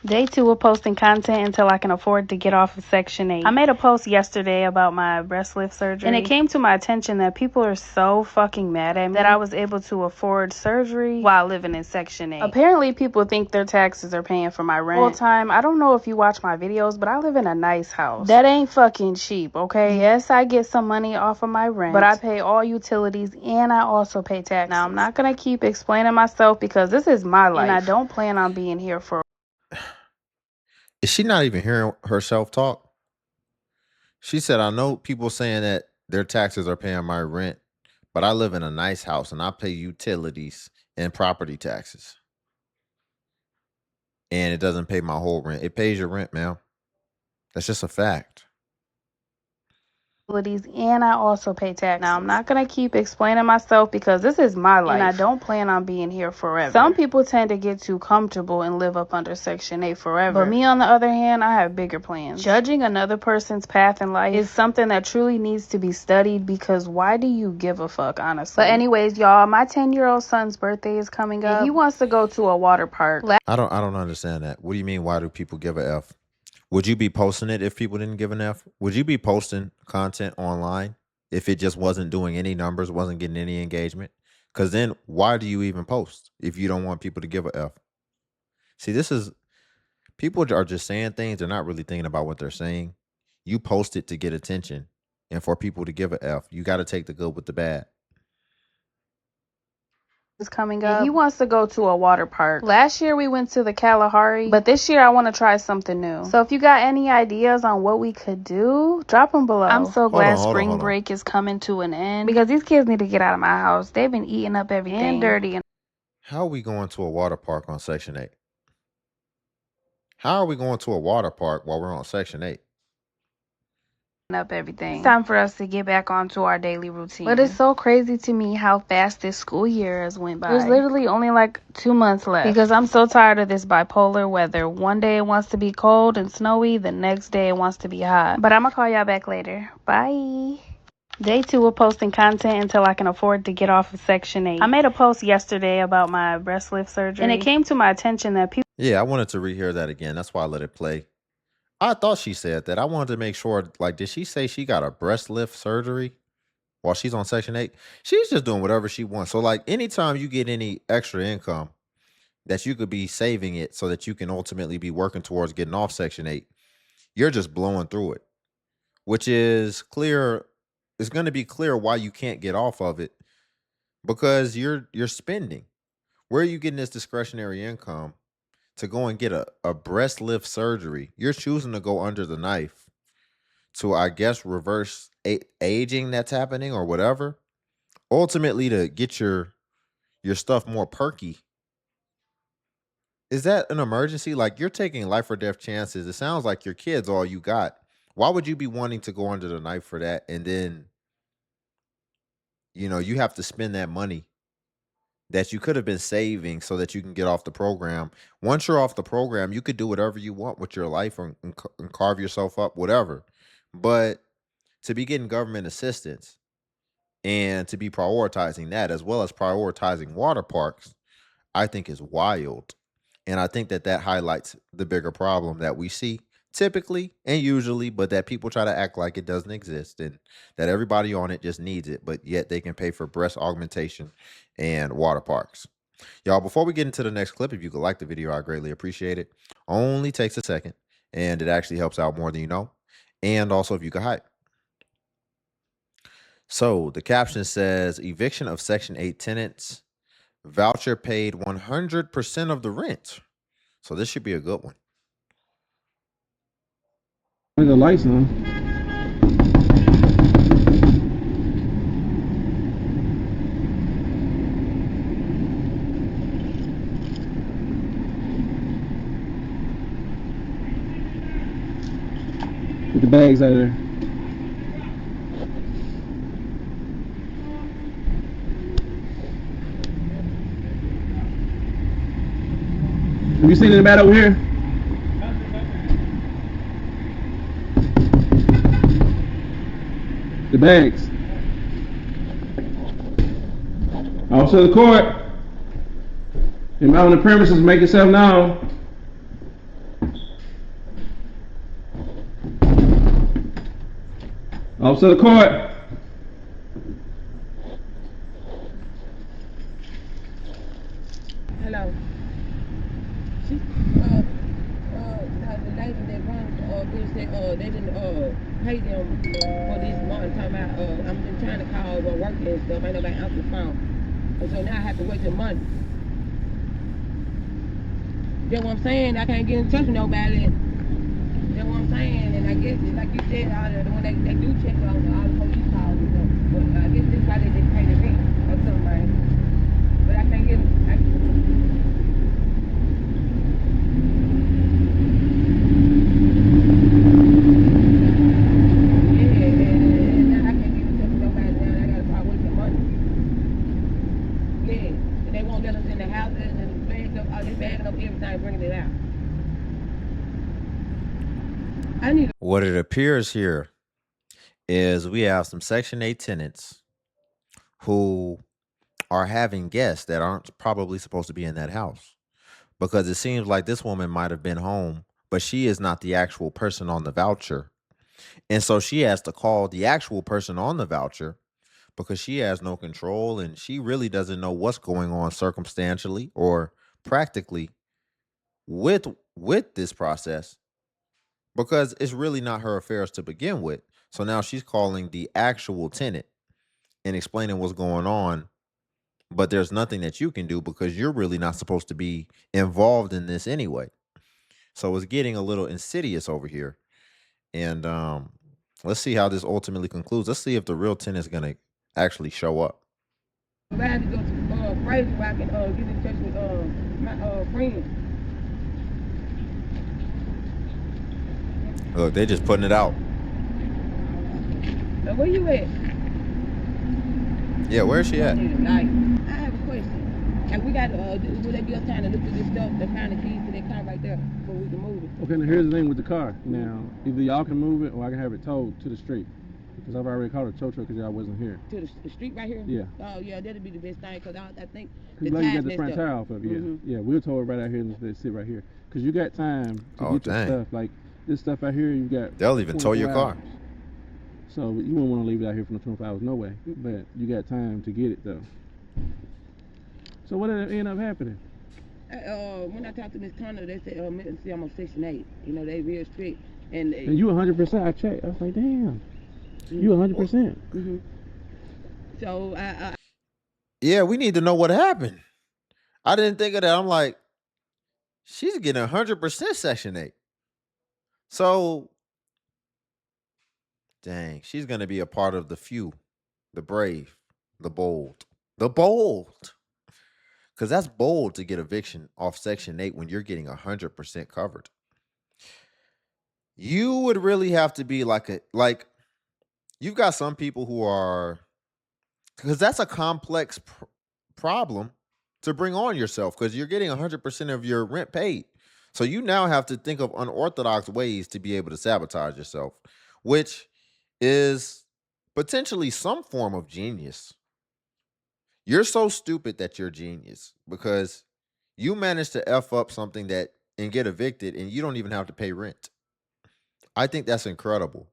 Day 2 of posting content until I can afford to get off of Section 8. I made a post yesterday about my breast lift surgery, and it came to my attention that people are so fucking mad at me that I was able to afford surgery while living in Section 8. Apparently, people think their taxes are paying for my rent. Full time, I don't know if you watch my videos, but I live in a nice house. That ain't fucking cheap, okay? Yes, I get some money off of my rent, but I pay all utilities and I also pay taxes. Now, I'm not gonna keep explaining myself because this is my life, and I don't plan on being here for. Is she not even hearing herself talk? She said, I know people saying that their taxes are paying my rent, but I live in a nice house and I pay utilities and property taxes. And it doesn't pay my whole rent. It pays your rent, ma'am. That's just a fact. And I also pay taxes. Now, I'm not going to keep explaining myself because this is my life, and I don't plan on being here forever. Some people tend to get too comfortable and live up under Section 8 forever. But me, on the other hand, I have bigger plans. Judging another person's path in life is something that truly needs to be studied because why do you give a fuck, honestly? But anyways, y'all, my 10-year-old son's birthday is coming up. He wants to go to a water park. I don't understand that. What do you mean, why do people give a F? Would you be posting it if people didn't give an F? Would you be posting content online if it just wasn't doing any numbers, wasn't getting any engagement? Because then why do you even post if you don't want people to give a F? See, people are just saying things. They're not really thinking about what they're saying. You post it to get attention. And for people to give a F, you got to take the good with the bad. Is coming up. He wants to go to a water park. Last year we went to the Kalahari, but this year I want to try something new. So if you got any ideas on what we could do, drop them below. I'm so glad spring break is coming to an end because these kids need to get out of my house. They've been eating up everything and dirty. How are we going to a water park on Section 8? How are we going to a water park while we're on Section 8? Up everything. It's time for us to get back onto our daily routine. But it's so crazy to me how fast this school year has went by. There's literally only like 2 months left because I'm so tired of this bipolar weather. One day it wants to be cold and snowy, the next day it wants to be hot. But I'm gonna call y'all back later. Bye. Day 2 of posting content until I can afford to get off of Section 8. I made a post yesterday about my breast lift surgery, and it came to my attention that people. Yeah, I wanted to rehear that again. That's why I let it play. I thought she said that. I wanted to make sure, like, did she say she got a breast lift surgery while she's on Section 8? She's just doing whatever she wants. So, like, anytime you get any extra income that you could be saving it so that you can ultimately be working towards getting off Section 8, you're just blowing through it, which is clear. It's going to be clear why you can't get off of it because you're spending. Where are you getting this discretionary income to go and get a breast lift surgery? You're choosing to go under the knife to, I guess, reverse aging that's happening or whatever. Ultimately, to get your stuff more perky. Is that an emergency? Like, you're taking life or death chances. It sounds like your kid's all you got. Why would you be wanting to go under the knife for that? And then, you have to spend that money that you could have been saving so that you can get off the program. Once you're off the program, you could do whatever you want with your life and carve yourself up, whatever. But to be getting government assistance and to be prioritizing that as well as prioritizing water parks, I think is wild. And I think that highlights the bigger problem that we see typically and usually, but that people try to act like it doesn't exist and that everybody on it just needs it, but yet they can pay for breast augmentation and water parks. Y'all, before we get into the next clip, if you could like the video, I greatly appreciate it. Only takes a second and it actually helps out more than you know. And also if you could hype. So the caption says, eviction of Section 8 tenants, voucher paid 100% of the rent. So this should be a good one. The lights on. Get the bags out of there. Have you seen the mat over here? The bags. Officer of the court. You're out on the premises, make yourself known. Officer of the court. Hello. She, the lady that runs, bitch, they didn't, pay them for this month. Talking about, I'm been trying to call, working and stuff. Ain't nobody answer the phone. And so now I have to wait till Monday. That's what I'm saying. I can't get in touch with nobody. That's what I'm saying. And I guess, like you said, when they do check on all the police calls and stuff. But I guess this is why they didn't pay the rent or something, man. But I can't get What it appears here is we have some Section 8 tenants who are having guests that aren't probably supposed to be in that house, because it seems like this woman might have been home, but she is not the actual person on the voucher. And so she has to call the actual person on the voucher because she has no control and she really doesn't know what's going on circumstantially or practically with this process, because it's really not her affairs to begin with. So now she's calling the actual tenant and explaining what's going on, but there's nothing that you can do because you're really not supposed to be involved in this anyway. So it's getting a little insidious over here. And let's see how this ultimately concludes. Let's see if the real tenant is going to actually show up. I had to go to Fraser where I can get in touch with my friend. Look, they're just putting it out. Now, where you at? Yeah, where's she at? Like, I have a question. Like, we got will they be us time to look through this stuff, the kind of keys to that car right there, before we can move it? Okay, now here's the thing with the car. Now, either y'all can move it or I can have it towed to the street. Because I've already called a tow truck because y'all wasn't here. To the street right here? Yeah. Oh, yeah, that'd be the best thing, because I think the tires you got the messed front up. tire off of it, yeah. Yeah, we'll tow it right out here and let it sit right here. Because you got time to get your stuff. Like, this stuff out here, you got... They'll even tow your car. So you wouldn't want to leave it out here for no 24 hours, no way. But you got time to get it, though. So what ended up happening? When I talked to Miss Connor, they said, see, I'm on Section 8. You know, they real strict. And you 100%, I checked. I was like, damn. You 100%. So, yeah, we need to know what happened. I didn't think of that. I'm like, she's getting 100% Section 8. So, dang, she's going to be a part of the few, the brave, the bold. The bold. Because that's bold to get eviction off Section 8 when you're getting 100% covered. You would really have to be like you've got some people who are, because that's a complex problem to bring on yourself, because you're getting 100% of your rent paid. So you now have to think of unorthodox ways to be able to sabotage yourself, which is potentially some form of genius. You're so stupid that you're genius, because you managed to F up something that and get evicted and you don't even have to pay rent. I think that's incredible.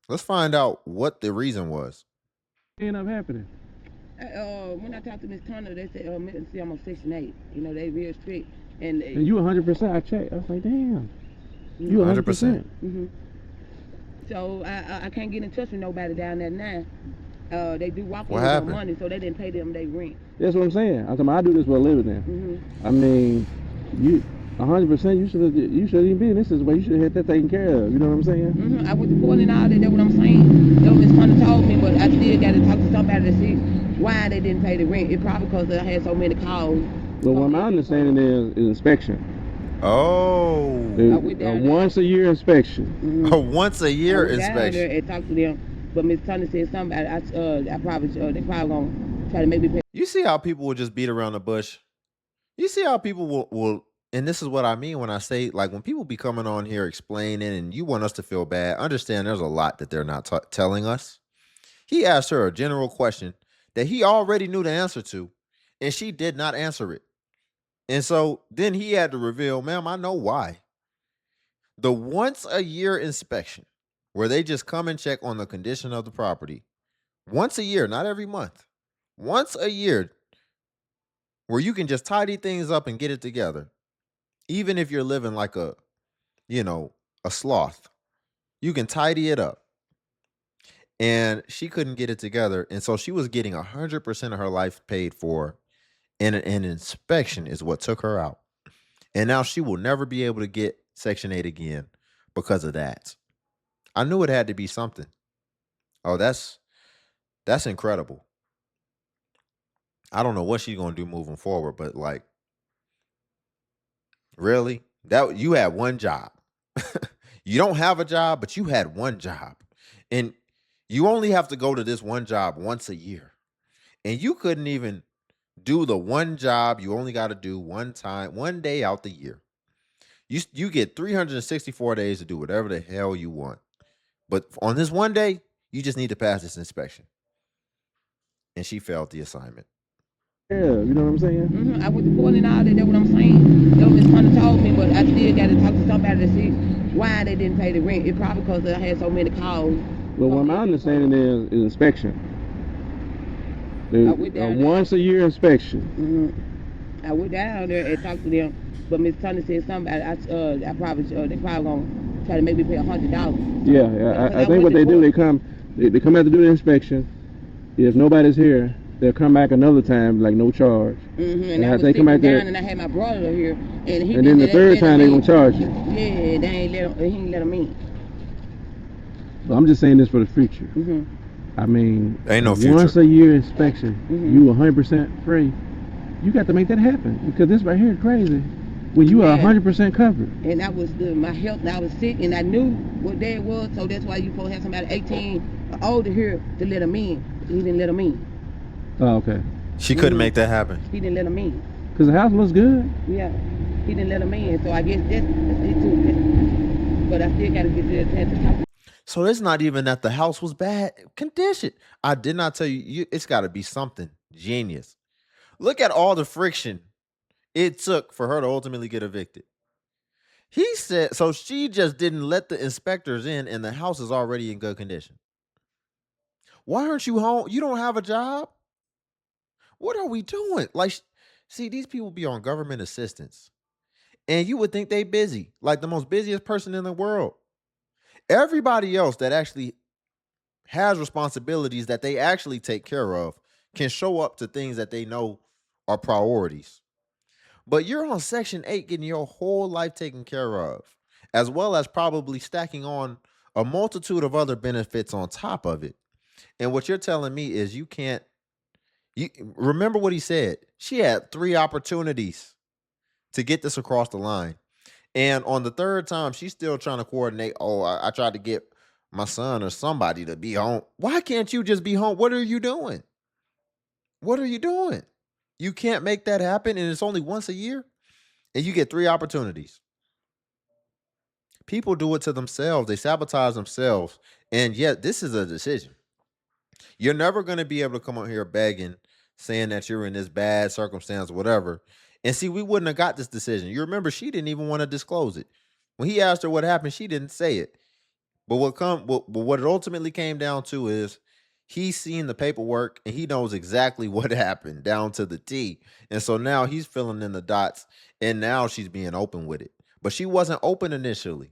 Let's find out what the reason was. What ended up happening? When I talked to Miss Connor, they said, see, I'm on Section 8. You know, they real strict. And you 100%, I checked. I was like, damn. You 100%. So I can't get in touch with nobody down there now. They do walk in with money, so they didn't pay them their rent. That's what I'm saying. I do this for a living now. I mean, you 100%. You should even be in this way. You should have had that taken care of. You know what I'm saying? I went to court and all that. That's what I'm saying. That Miss Connor told me, but I still got to talk to somebody to see why they didn't pay the rent. It probably because I had so many calls. But what my understanding is inspection. Oh, once a year inspection. A once a year inspection. Down there and talk to them. But Miss Connor said something. They probably gonna try to make me pay. You see how people will just beat around the bush. You see how people will, and this is what I mean when I say, like, when people be coming on here explaining and you want us to feel bad, understand there's a lot that they're not telling us. He asked her a general question that he already knew the answer to, and she did not answer it. And so then he had to reveal, ma'am, I know why. The once a year inspection. where they just come and check on the condition of the property once a year, not every month, once a year, where you can just tidy things up and get it together. Even if you're living like a sloth, you can tidy it up. And she couldn't get it together. And so she was getting 100% of her life paid for. And an inspection is what took her out. And now she will never be able to get Section 8 again because of that. I knew it had to be something. Oh, that's incredible. I don't know what she's going to do moving forward, but like, really? That you had one job. You don't have a job, but you had one job. And you only have to go to this one job once a year. And you couldn't even do the one job you only got to do one day out the year. You get 364 days to do whatever the hell you want. But on this one day, you just need to pass this inspection. And she failed the assignment. Yeah, you know what I'm saying? I went to court and all that. That's what I'm saying. That was kind of told me, but I still got to talk to somebody to see why they didn't pay the rent. It probably because I had so many calls. Well, what my understanding is inspection. Once a year inspection. I went down there and talked to them, but Miss Turner said something. I probably they probably gonna try to make me pay $100. Yeah. I think what they do, they come out to do the inspection. If nobody's here, they'll come back another time, like no charge. And I was sitting down and I had my brother here, and then the third time they gonna charge you. Yeah, they ain't let him in. Well, I'm just saying this for the future. I mean, ain't no future. Once a year inspection, you 100% free. You got to make that happen because this right here is crazy. When you are 100% covered. And that was my health. And I was sick, and I knew what day it was. So that's why you supposed to have somebody 18 or older here to let them in. He didn't let them in. Oh, okay. She couldn't make that happen. He didn't let them in. Because the house looks good. Yeah. He didn't let them in. So I guess that's it too. But I still got to get there at the top. So it's not even that the house was bad condition. I did not tell you it's got to be something genius. Look at all the friction it took for her to ultimately get evicted. He said, so she just didn't let the inspectors in and the house is already in good condition. Why aren't you home? You don't have a job? What are we doing? Like, see, these people be on government assistance and you would think they busy, like the most busiest person in the world. Everybody else that actually has responsibilities that they actually take care of can show up to things that they know are priorities. But you're on Section 8 getting your whole life taken care of, as well as probably stacking on a multitude of other benefits on top of it. And what you're telling me is you remember what he said. She had 3 opportunities to get this across the line. And on the third time, she's still trying to coordinate. Oh, I tried to get my son or somebody to be home. Why can't you just be home? What are you doing? What are you doing? You can't make that happen, and it's only once a year, and you get 3 opportunities. People do it to themselves. They sabotage themselves, and yet this is a decision. You're never going to be able to come on here begging, saying that you're in this bad circumstance or whatever. And see, we wouldn't have got this decision. You remember, she didn't even want to disclose it. When he asked her what happened, she didn't say it. But what it ultimately came down to is he's seen the paperwork and he knows exactly what happened down to the T. And so now he's filling in the dots, and now she's being open with it. But she wasn't open initially.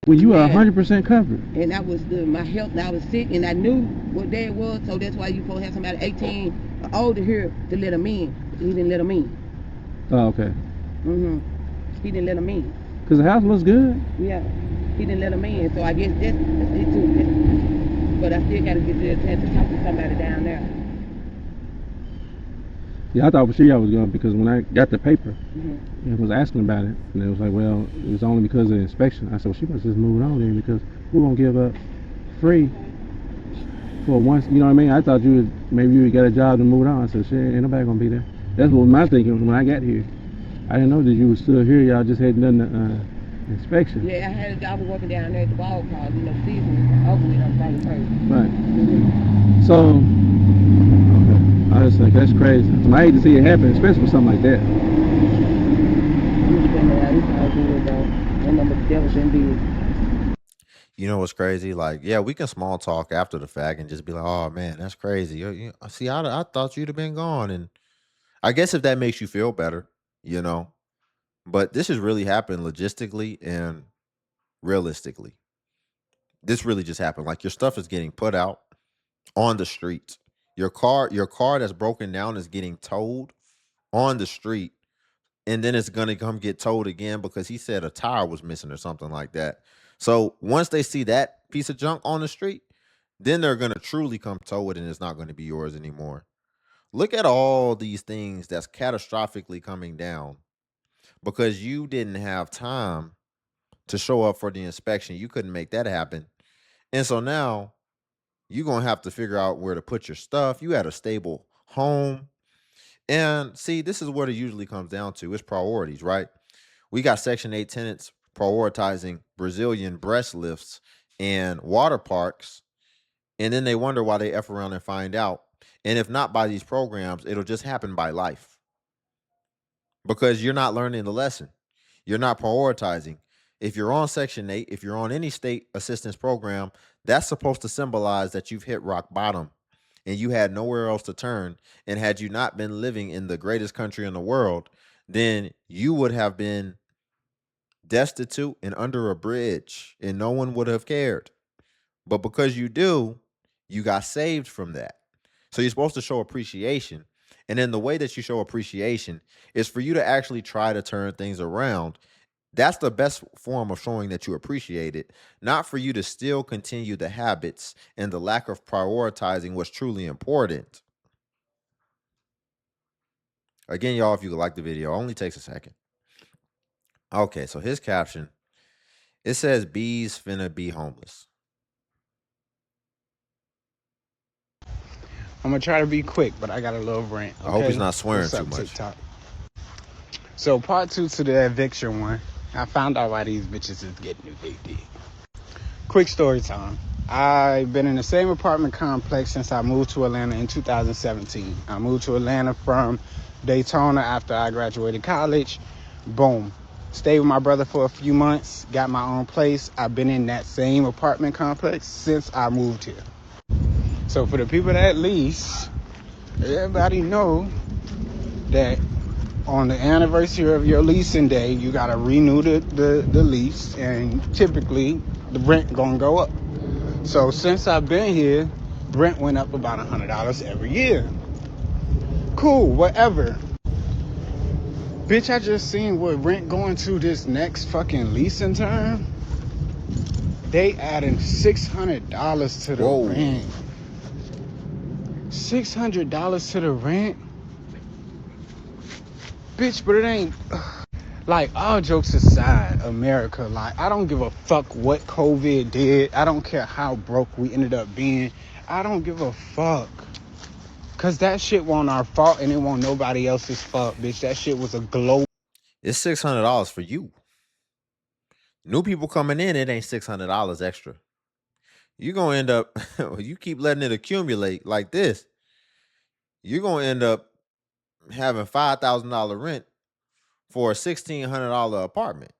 Well, you are 100% covered. And that was my health. And I was sick, and I knew what day it was. So that's why you supposed to have somebody 18 or older here to let them in. He didn't let them in. Oh, okay. He didn't let them in. Because the house looks good. Yeah. He didn't let them in. So I guess that's it too. But I still got to get there to talk to somebody down there. Yeah, I thought for sure y'all was going, because when I got the paper, I was asking about it, and it was like, well, it was only because of the inspection. I said, well, she must just move on then, because we won't give up free for once. You know what I mean? I thought maybe you would get a job and move on. I said, shit, ain't nobody gonna be there. That's what my thinking when I got here. I didn't know that you were still here. Y'all just hadn't done the inspection. Yeah, I was working down there at the ball park. You know, season over with on Friday first. Right. So. I just think that's crazy. I hate to see it happen, especially with something like that. I know what the devil shouldn't be. You know what's crazy? Like, yeah, we can small talk after the fact and just be like, "Oh man, that's crazy." See, I thought you'd have been gone, and I guess if that makes you feel better, you know. But this has really happened logistically and realistically. This really just happened. Like your stuff is getting put out on the streets. Your car that's broken down is getting towed on the street, and then it's gonna come get towed again because he said a tire was missing or something like that. So once they see that piece of junk on the street, then they're gonna truly come tow it, and it's not gonna be yours anymore. Look at all these things that's catastrophically coming down because you didn't have time to show up for the inspection. You couldn't make that happen. And so now you're going to have to figure out where to put your stuff. You had a stable home. And see, this is what it usually comes down to. It's priorities, right? We got Section 8 tenants prioritizing Brazilian breast lifts and water parks. And then they wonder why they F around and find out. And if not by these programs, it'll just happen by life because you're not learning the lesson. You're not prioritizing. If you're on Section 8, if you're on any state assistance program, that's supposed to symbolize that you've hit rock bottom and you had nowhere else to turn. And had you not been living in the greatest country in the world, then you would have been destitute and under a bridge and no one would have cared. But because you do, you got saved from that. So you're supposed to show appreciation. And then the way that you show appreciation is for you to actually try to turn things around. That's the best form of showing that you appreciate it, not for you to still continue the habits and the lack of prioritizing what's truly important. Again, y'all, if you like the video, it only takes a second. Okay, so his caption, it says, "Bees finna be homeless." I'm gonna try to be quick, but I got a little rant. Okay? I hope he's not swearing What's up, too much. TikTok? So part 2 to the eviction one, I found out why these bitches is getting evicted. Quick story time. I've been in the same apartment complex since I moved to Atlanta in 2017. I moved to Atlanta from Daytona after I graduated college. Boom. Stayed with my brother for a few months, got my own place. I've been in that same apartment complex since I moved here. So for the people that lease, everybody know that on the anniversary of your leasing day, you gotta renew the lease, and typically the rent gonna go up. So since I've been here, rent went up about $100 every year. Cool, whatever. Bitch, I just seen what rent going to this next fucking leasing term. They adding $600 to the rent. $600 to the rent? Bitch, but it ain't... Like, all jokes aside, America, like, I don't give a fuck what COVID did. I don't care how broke we ended up being. I don't give a fuck. Because that shit wasn't our fault and it wasn't nobody else's fault, bitch. That shit was a global... It's $600 for you. New people coming in, it ain't $600 extra. You're going to end up, you keep letting it accumulate like this, you're going to end up having $5,000 rent for a $1,600 apartment.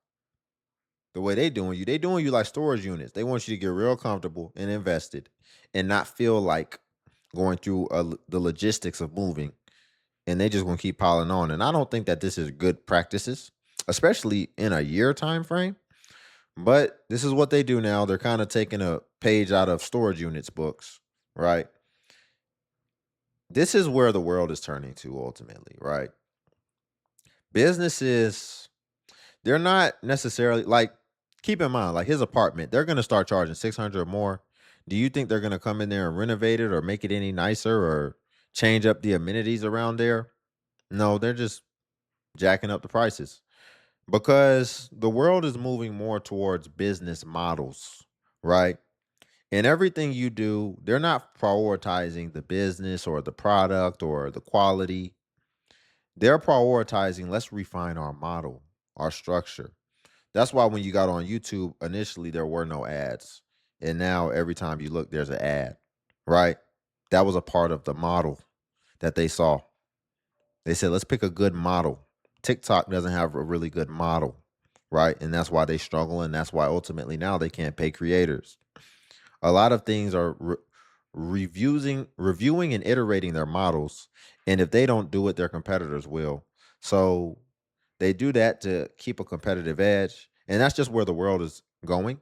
The way they doing you like storage units. They want you to get real comfortable and invested and not feel like going through the logistics of moving. And they just going to keep piling on. And I don't think that this is good practices, especially in a year time frame. But this is what they do now. They're kind of taking a page out of storage units books, right? This is where the world is turning to ultimately, right? Businesses, they're not necessarily like, keep in mind, like his apartment, they're going to start charging $600 or more. Do you think they're going to come in there and renovate it or make it any nicer or change up the amenities around there? No, they're just jacking up the prices because the world is moving more towards business models, right? And everything you do, they're not prioritizing the business or the product or the quality. They're prioritizing, let's refine our model, our structure. That's why when you got on YouTube, initially there were no ads. And now every time you look, there's an ad, right? That was a part of the model that they saw. They said, let's pick a good model. TikTok doesn't have a really good model, right? And that's why they struggle, and that's why ultimately now they can't pay creators. A lot of things are reviewing and iterating their models, and if they don't do it, their competitors will. So they do that to keep a competitive edge, and that's just where the world is going.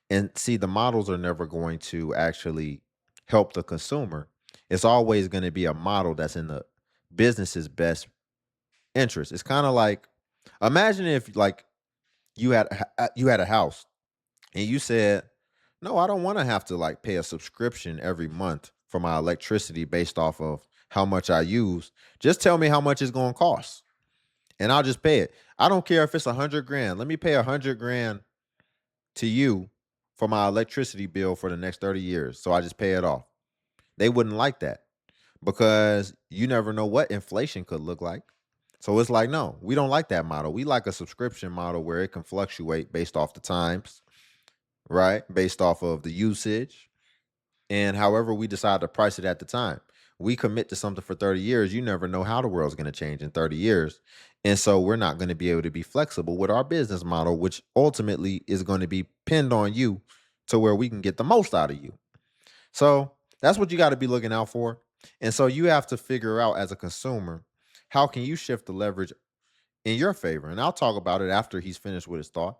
And see, the models are never going to actually help the consumer. It's always going to be a model that's in the business's best interest. It's kind of like, imagine if like you had a house and you said, "No, I don't want to have to like pay a subscription every month for my electricity based off of how much I use. Just tell me how much it's going to cost, and I'll just pay it. I don't care if it's 100 grand. Let me pay 100 grand to you for my electricity bill for the next 30 years. So I just pay it off." They wouldn't like that because you never know what inflation could look like. So it's like, no, we don't like that model. We like a subscription model where it can fluctuate based off the times, right? Based off of the usage and however we decide to price it at the time. We commit to something for 30 years. You never know how the world's going to change in 30 years. And so we're not going to be able to be flexible with our business model, which ultimately is going to be pinned on you to where we can get the most out of you. So that's what you got to be looking out for. And so you have to figure out as a consumer, how can you shift the leverage in your favor? And I'll talk about it after he's finished with his thought.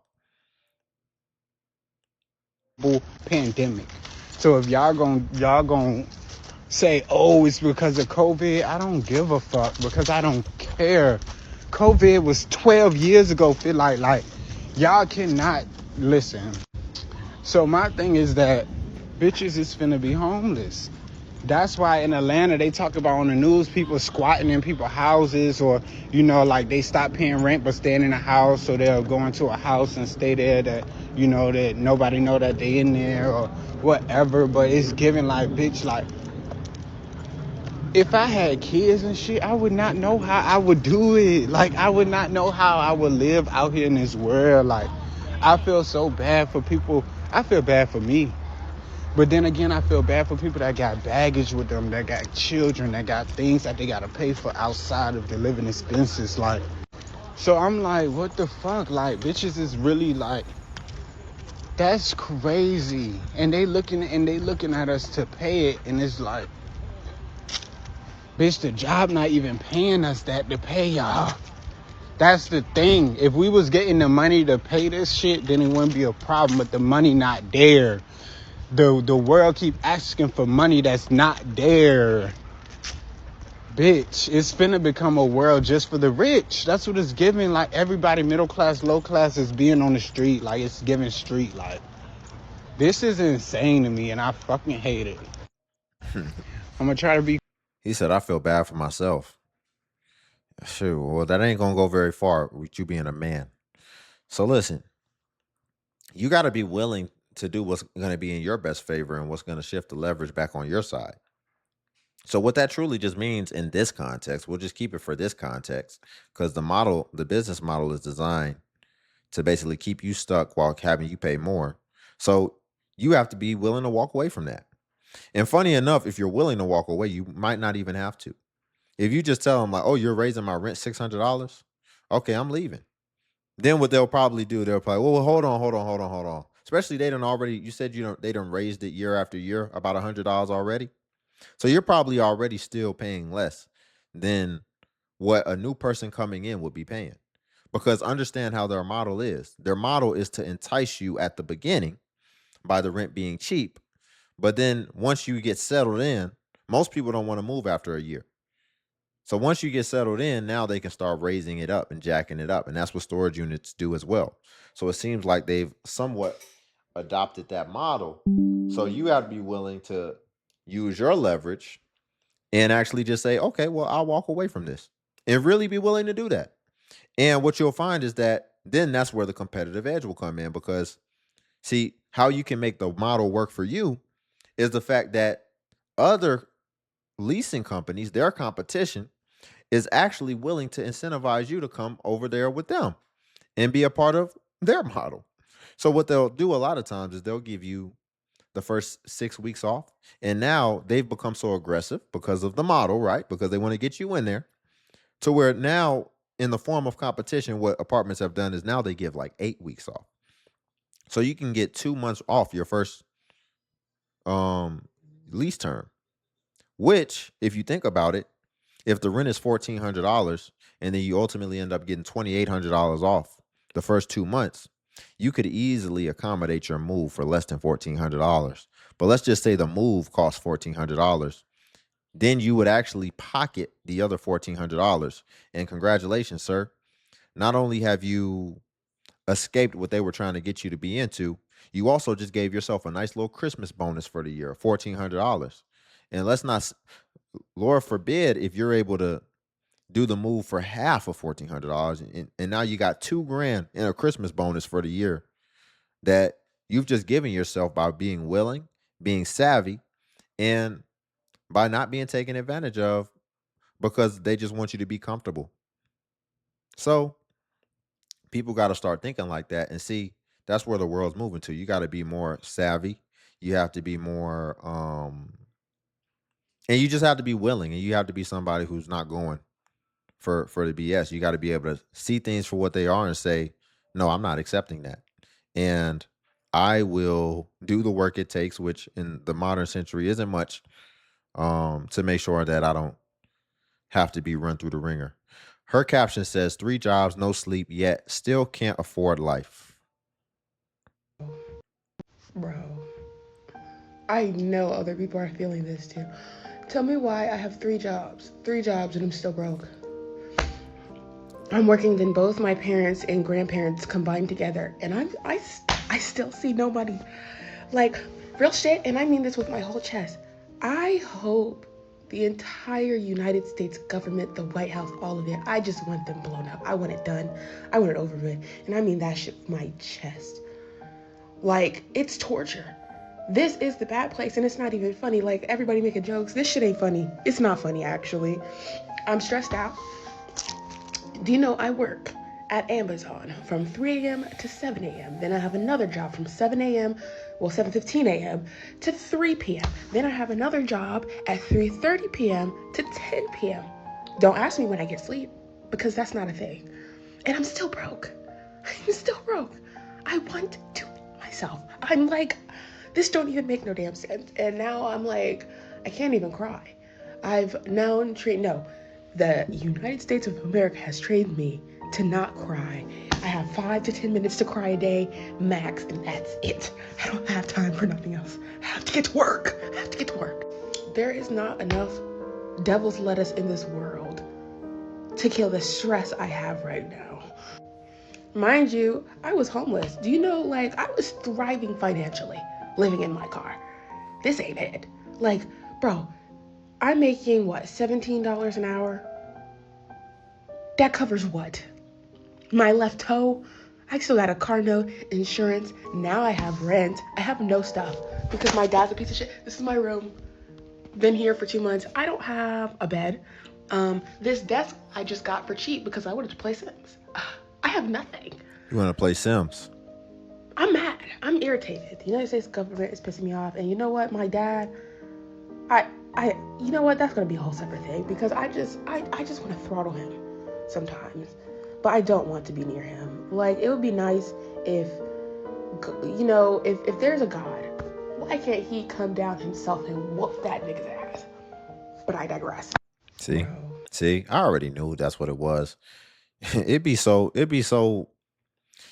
Pandemic. So if y'all gonna say, oh, it's because of COVID, I don't give a fuck because I don't care. COVID was 12 years ago. Feel like y'all cannot listen. So my thing is that bitches is finna be homeless. That's why in Atlanta they talk about on the news people squatting in people's houses, or like they stop paying rent but staying in a house, so they'll go into a house and stay there that that nobody know that they in there or whatever. But it's giving like, bitch, like if I had kids and shit, I would not know how I would do it. Like I would not know how I would live out here in this world. Like I feel so bad for people. I feel bad for me. But then again, I feel bad for people that got baggage with them, that got children, that got things that they got to pay for outside of the living expenses. Like, so I'm like, what the fuck? Like, bitches is really like, that's crazy. And they looking at us to pay it. And it's like, bitch, the job not even paying us that to pay y'all. That's the thing. If we was getting the money to pay this shit, then it wouldn't be a problem. But the money not there. The world keep asking for money that's not there. Bitch, it's finna become a world just for the rich. That's what it's giving. Like everybody, middle class, low class, is being on the street. Like it's giving street life. This is insane to me, and I fucking hate it. I'm gonna try to be. He said, I feel bad for myself. Shoot, well, that ain't gonna go very far with you being a man. So listen, you got to be willing to do what's going to be in your best favor and what's going to shift the leverage back on your side. So what that truly just means in this context, we'll just keep it for this context, because the business model is designed to basically keep you stuck while having you pay more. So you have to be willing to walk away from that. And funny enough, if you're willing to walk away, you might not even have to. If you just tell them like, oh, you're raising my rent $600. Okay, I'm leaving. Then what they'll probably do, they'll probably, well, hold on. Especially you said they done raised it year after year, about $100 already. So you're probably already still paying less than what a new person coming in would be paying. Because understand how their model is. Their model is to entice you at the beginning by the rent being cheap. But then once you get settled in, most people don't want to move after a year. So once you get settled in, now they can start raising it up and jacking it up. And that's what storage units do as well. So it seems like they've somewhat adopted that model. So you have to be willing to use your leverage and actually just say, okay, well, I'll walk away from this, and really be willing to do that. And what you'll find is that then that's where the competitive edge will come in, because see, how you can make the model work for you is the fact that other leasing companies, their competition, is actually willing to incentivize you to come over there with them and be a part of their model. So what they'll do a lot of times is they'll give you the first 6 weeks off. And now they've become so aggressive because of the model, right? Because they want to get you in there, to where now in the form of competition, what apartments have done is now they give like 8 weeks off. So you can get 2 months off your first lease term, which, if you think about it, if the rent is $1,400 and then you ultimately end up getting $2,800 off the first 2 months, you could easily accommodate your move for less than $1,400. But let's just say the move costs $1,400. Then you would actually pocket the other $1,400. And congratulations, sir. Not only have you escaped what they were trying to get you to be into, you also just gave yourself a nice little Christmas bonus for the year, $1,400. And let's not, Lord forbid, if you're able to do the move for half of $1,400, and now you got $2,000 in a Christmas bonus for the year that you've just given yourself by being willing, being savvy, and by not being taken advantage of because they just want you to be comfortable. So people got to start thinking like that and see that's where the world's moving to. You got to be more savvy. You have to be more, and you just have to be willing, and you have to be somebody who's not going for the BS. You got to be able to see things for what they are and say, no, I'm not accepting that. And I will do the work it takes, which in the modern century isn't much, to make sure that I don't have to be run through the ringer. Her caption says, 3 jobs, no sleep, yet still can't afford life. Bro, I know other people are feeling this too. Tell me why I have 3 jobs and I'm still broke. I'm working than both my parents and grandparents combined together, and I still see nobody. Like, real shit, and I mean this with my whole chest. I hope the entire United States government, the White House, all of it, I just want them blown up. I want it done. I want it over with. And I mean that shit with my chest. Like, it's torture. This is the bad place, and it's not even funny. Like, everybody making jokes. This shit ain't funny. It's not funny, actually. I'm stressed out. Do you know I work at Amazon from 3 a.m. to 7 a.m. Then I have another job from 7 a.m., well, 7:15 a.m. to 3 p.m. Then I have another job at 3:30 p.m. to 10 p.m. Don't ask me when I get sleep, because that's not a thing. And I'm still broke. I'm still broke. I want to myself. I'm like, this don't even make no damn sense. And now I'm like, I can't even cry. I've now the United States of America has trained me to not cry. I have 5 to 10 minutes to cry a day, max, and that's it. I don't have time for nothing else. I have to get to work. There is not enough devil's lettuce in this world to kill the stress I have right now. Mind you, I was homeless. Do you know, like, I was thriving financially, living in my car. This ain't it. Like, bro, I'm making, $17 an hour? That covers what? My left toe? I still got a car note, insurance. Now I have rent. I have no stuff because my dad's a piece of shit. This is my room. Been here for 2 months. I don't have a bed. This desk I just got for cheap because I wanted to play Sims. I have nothing. You want to play Sims? I'm mad. I'm irritated. The United States government is pissing me off. And you know what? My dad, you know what? That's going to be a whole separate thing because I just want to throttle him sometimes. But I don't want to be near him. Like, it would be nice if, if there's a God, why can't he come down himself and whoop that nigga's ass? But I digress. See, I already knew that's what it was. It'd be so,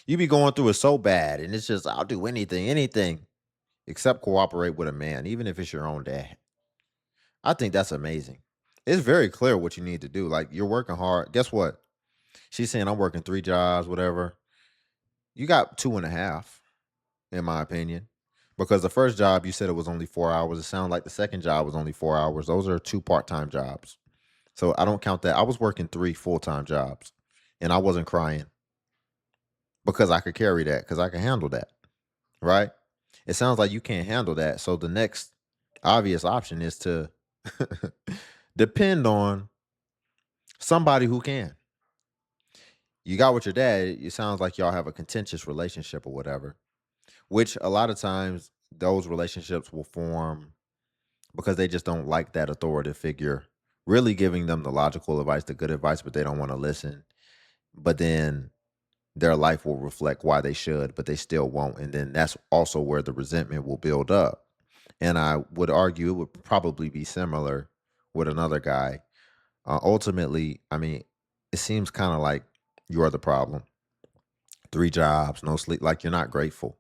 you be going through it so bad, and it's just, I'll do anything, except cooperate with a man, even if it's your own dad. I think that's amazing. It's very clear what you need to do. Like, you're working hard. Guess what? She's saying I'm working 3 jobs, whatever. You got 2.5, in my opinion. Because the first job, you said it was only 4 hours. It sounded like the second job was only 4 hours. Those are 2 part-time jobs. So I don't count that. I was working 3 full-time jobs, and I wasn't crying because I could carry that, because I can handle that, right? It sounds like you can't handle that. So the next obvious option is to depend on somebody who can. You got with your dad, it sounds like y'all have a contentious relationship or whatever, which a lot of times those relationships will form because they just don't like that authoritative figure really giving them the logical advice, the good advice, but they don't want to listen. but then their life will reflect why they should, but they still won't. And then that's also where the resentment will build up. And I would argue it would probably be similar with another guy. Ultimately, I mean, it seems kind of like you're the problem. 3 jobs, no sleep, like you're not grateful.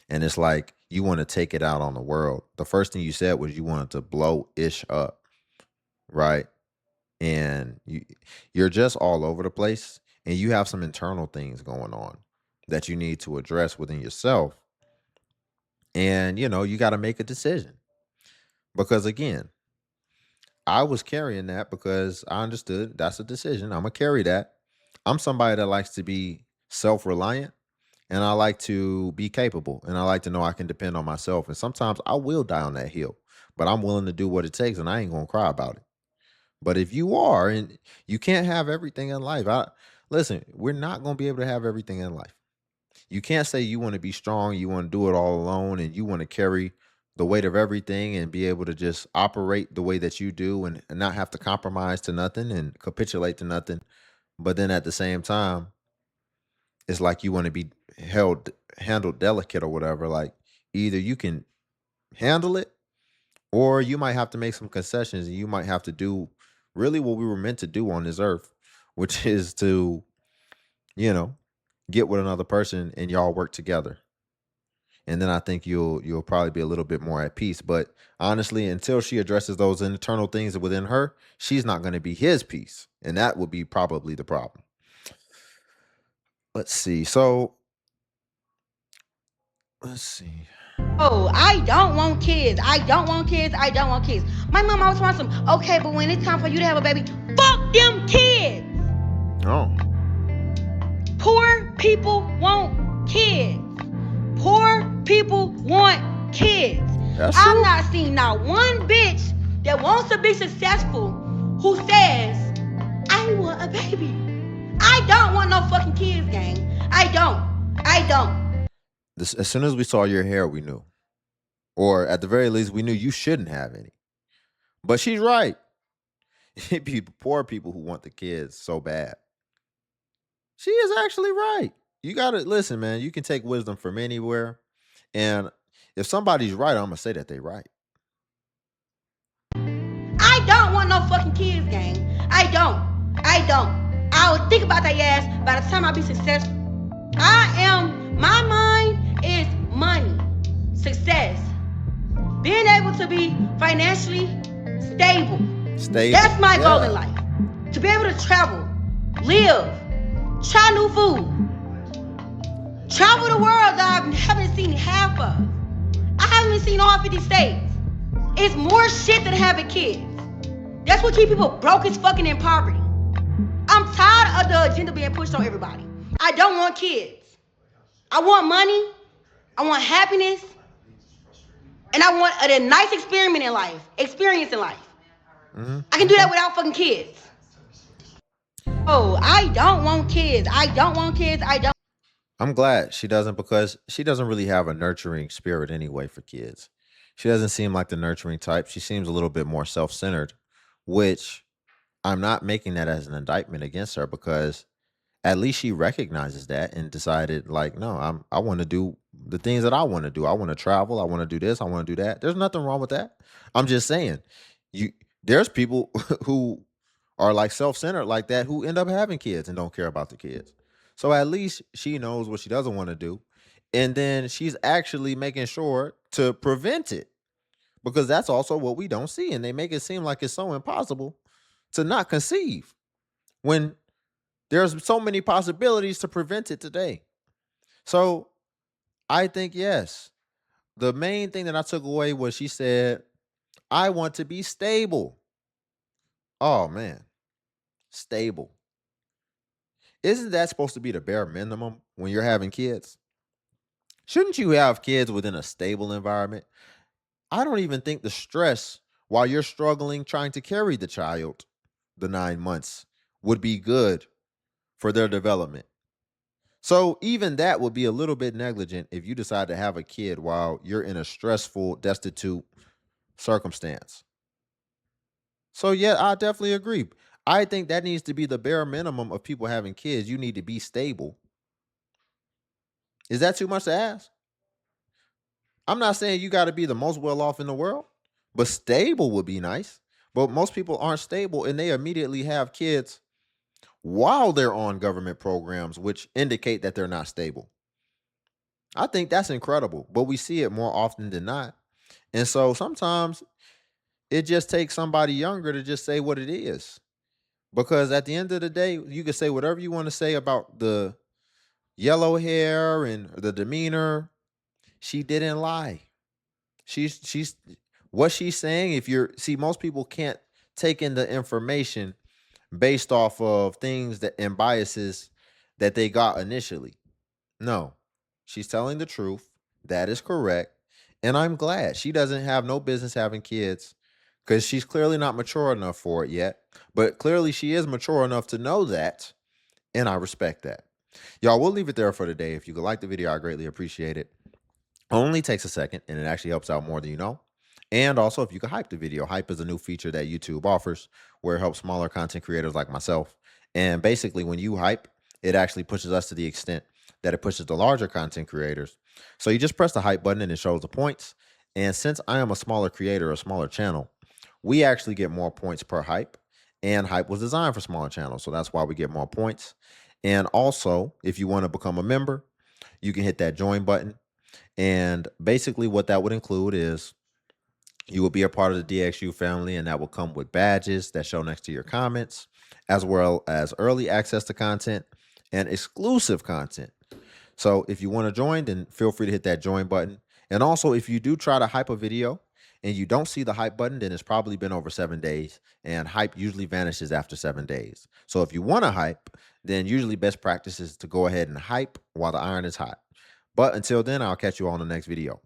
And it's like you want to take it out on the world. The first thing you said was you wanted to blow ish up, right? And you're just all over the place, and you have some internal things going on that you need to address within yourself. And you got to make a decision, because again, I was carrying that because I understood that's a decision. I'm gonna carry that. I'm somebody that likes to be self-reliant, and I like to be capable, and I like to know I can depend on myself. And sometimes I will die on that hill, but I'm willing to do what it takes, and I ain't gonna cry about it. But if you are, and you can't have everything in life, listen, we're not gonna be able to have everything in life. You can't say you want to be strong, you want to do it all alone, and you want to carry the weight of everything and be able to just operate the way that you do, and not have to compromise to nothing and capitulate to nothing. But then at the same time, it's like you want to be handled delicate or whatever. Like, either you can handle it, or you might have to make some concessions, and you might have to do really what we were meant to do on this earth, which is to, you know, get with another person and y'all work together. And then I think you'll probably be a little bit more at peace. But honestly, until she addresses those internal things within her, she's not going to be his peace, and that would be probably the problem. Let's see. So let's see. Oh, I don't want kids. I don't want kids. I don't want kids. My mom always wants them. Okay, but when it's time for you to have a baby, fuck them kids. Oh, Poor people want kids. Poor people want kids. that's I've true. not seen not one bitch that wants to be successful who says, I want a baby. I don't want no fucking kids, gang. I don't. I don't. As soon as we saw your hair, we knew, or at the very least, we knew you shouldn't have any. But she's right. It be poor people who want the kids so bad. She is actually right. You got to listen, man. You can take wisdom from anywhere. And if somebody's right, I'm going to say that they're right. I don't want no fucking kids, gang. I don't. I don't. I will think about that ass by the time I be successful. My mind is money, success, being able to be financially stable. That's my goal in life. To be able to travel, live, try new food, travel the world that I haven't seen half of. I haven't seen all 50 states. It's more shit than having kids. That's what keep people broke as fucking in poverty. I'm tired of the agenda being pushed on everybody. I don't want kids. I want money. I want happiness. And I want a nice experience in life. I can do that without fucking kids. Oh, I don't want kids. I don't want kids. I don't. I'm glad she doesn't, because she doesn't really have a nurturing spirit anyway for kids. She doesn't seem like the nurturing type. She seems a little bit more self centered, which I'm not making that as an indictment against her, because at least she recognizes that and decided, like, no, I want to do the things that I want to do. I want to travel. I want to do this. I want to do that. There's nothing wrong with that. I'm just saying, you there's people who are like self-centered like that, who end up having kids and don't care about the kids. So at least she knows what she doesn't want to do. And then she's actually making sure to prevent it, because that's also what we don't see. And they make it seem like it's so impossible to not conceive when there's so many possibilities to prevent it today. So I think, yes, the main thing that I took away was she said, I want to be stable. Oh, man, stable. Isn't that supposed to be the bare minimum when you're having kids? Shouldn't you have kids within a stable environment? I don't even think the stress while you're struggling trying to carry the child the 9 months would be good for their development. So even that would be a little bit negligent if you decide to have a kid while you're in a stressful, destitute circumstance. So yeah, I definitely agree. I think that needs to be the bare minimum of people having kids. You need to be stable. Is that too much to ask? I'm not saying you got to be the most well off in the world, but stable would be nice. But most people aren't stable and they immediately have kids while they're on government programs, which indicate that they're not stable. I think that's incredible, but we see it more often than not. And so sometimes it just takes somebody younger to just say what it is. Because at the end of the day, you can say whatever you want to say about the yellow hair and the demeanor. She didn't lie. She's what she's saying. If you're see, most people can't take in the information based off of things that and biases that they got initially. No, she's telling the truth. That is correct. And I'm glad she doesn't have no business having kids because she's clearly not mature enough for it yet. But clearly she is mature enough to know that. And I respect that. Y'all, we'll leave it there for today. If you could like the video, I greatly appreciate it. Only takes a second and it actually helps out more than you know. And also, if you could hype the video, hype is a new feature that YouTube offers where it helps smaller content creators like myself. And basically, when you hype, it actually pushes us to the extent that it pushes the larger content creators. So you just press the hype button and it shows the points. And since I am a smaller creator, a smaller channel, we actually get more points per hype. And hype was designed for smaller channels. So that's why we get more points. And also, if you want to become a member, you can hit that join button. And basically what that would include is you will be a part of the DXU family, and that will come with badges that show next to your comments, as well as early access to content and exclusive content. So if you want to join, then feel free to hit that join button. And also, if you do try to hype a video and you don't see the hype button, then it's probably been over 7 days, and hype usually vanishes after 7 days. So if you want to hype, then usually best practice is to go ahead and hype while the iron is hot. But until then, I'll catch you on the next video.